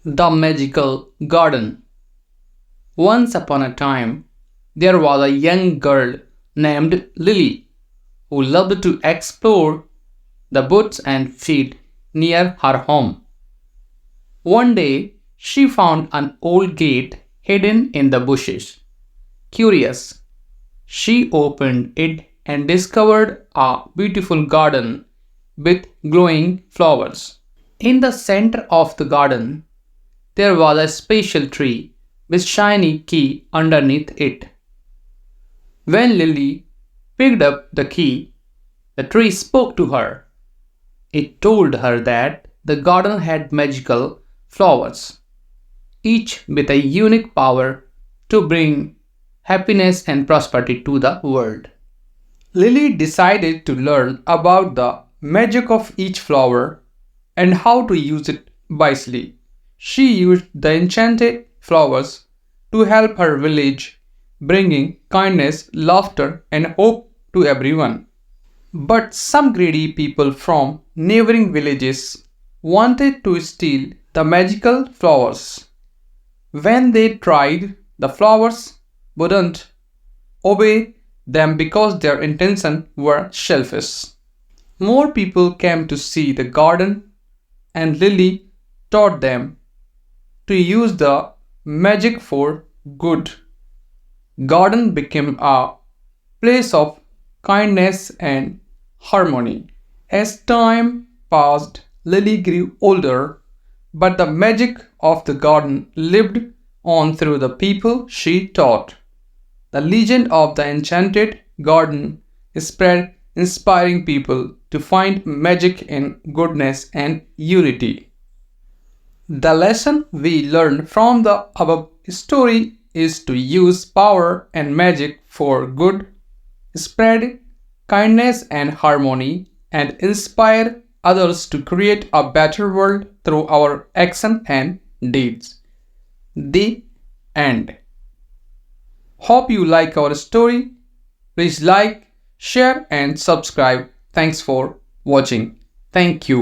The Magical Garden. Once upon a time, there was a young girl named Lily who loved to explore the woods and fields near her home. One day, she found an old gate hidden in the bushes. Curious, she opened it and discovered a beautiful garden with glowing flowers. In the center of the garden, there was a special tree with shiny key underneath it. When Lily picked up the key, the tree spoke to her. It told her that the garden had magical flowers, each with a unique power to bring happiness and prosperity to the world. Lily decided to learn about the magic of each flower and how to use it wisely. She used the enchanted flowers to help her village, bringing kindness, laughter, and hope to everyone. But some greedy people from neighboring villages wanted to steal the magical flowers. When they tried, the flowers wouldn't obey them because their intentions were selfish. More people came to see the garden, and Lily taught them to use the magic for good. Garden became a place of kindness and harmony. As time passed, Lily grew older, but the magic of the garden lived on through the people she taught. The legend of the enchanted garden spread, inspiring people to find magic in goodness and unity. The lesson we learn from the above story is to use power and magic for good, spread kindness and harmony, and inspire others to create a better world through our action and deeds. The end. Hope you like our story. Please like, share, and subscribe. Thanks for watching. Thank you.